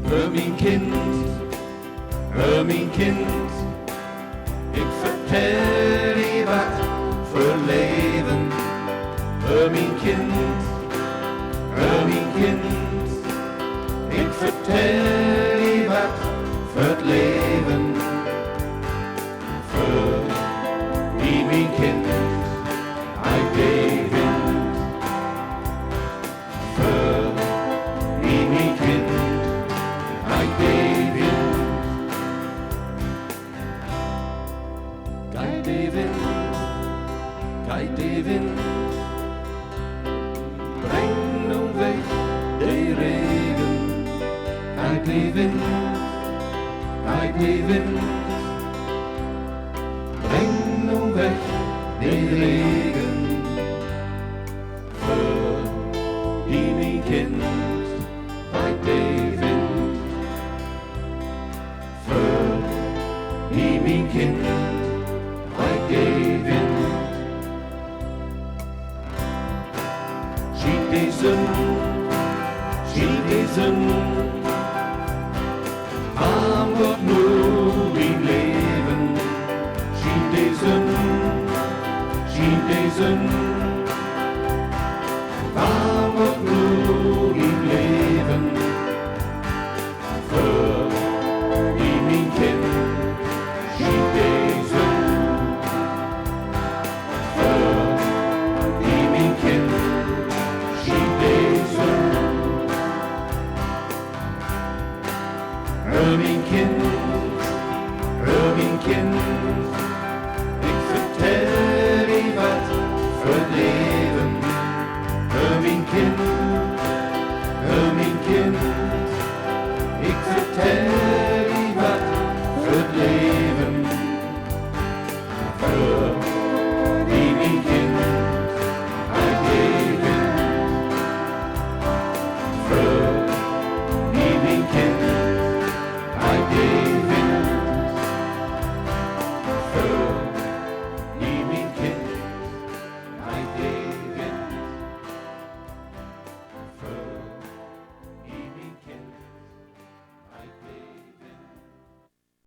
hör mijn kind, ik vertel je wat voor leven. Hör mijn kind, ik vertel je wat voor het leven. Voor die mijn kind, hij David. Voor die mijn kind, hij David. Kijk David, breng nu weg de regen. Kijk David, breng nu weg de regen. Voor die mijn kind, kijk David. Voor die mijn kind, kijk David. Zie deze aan wordt nu in leven. Zie deze aan wordt nu in leven. Voor die mijn kind, zie deze. Voor die mijn kind. Hör mijn kind, ik vertel je wat voor het leven. Hör mijn kind,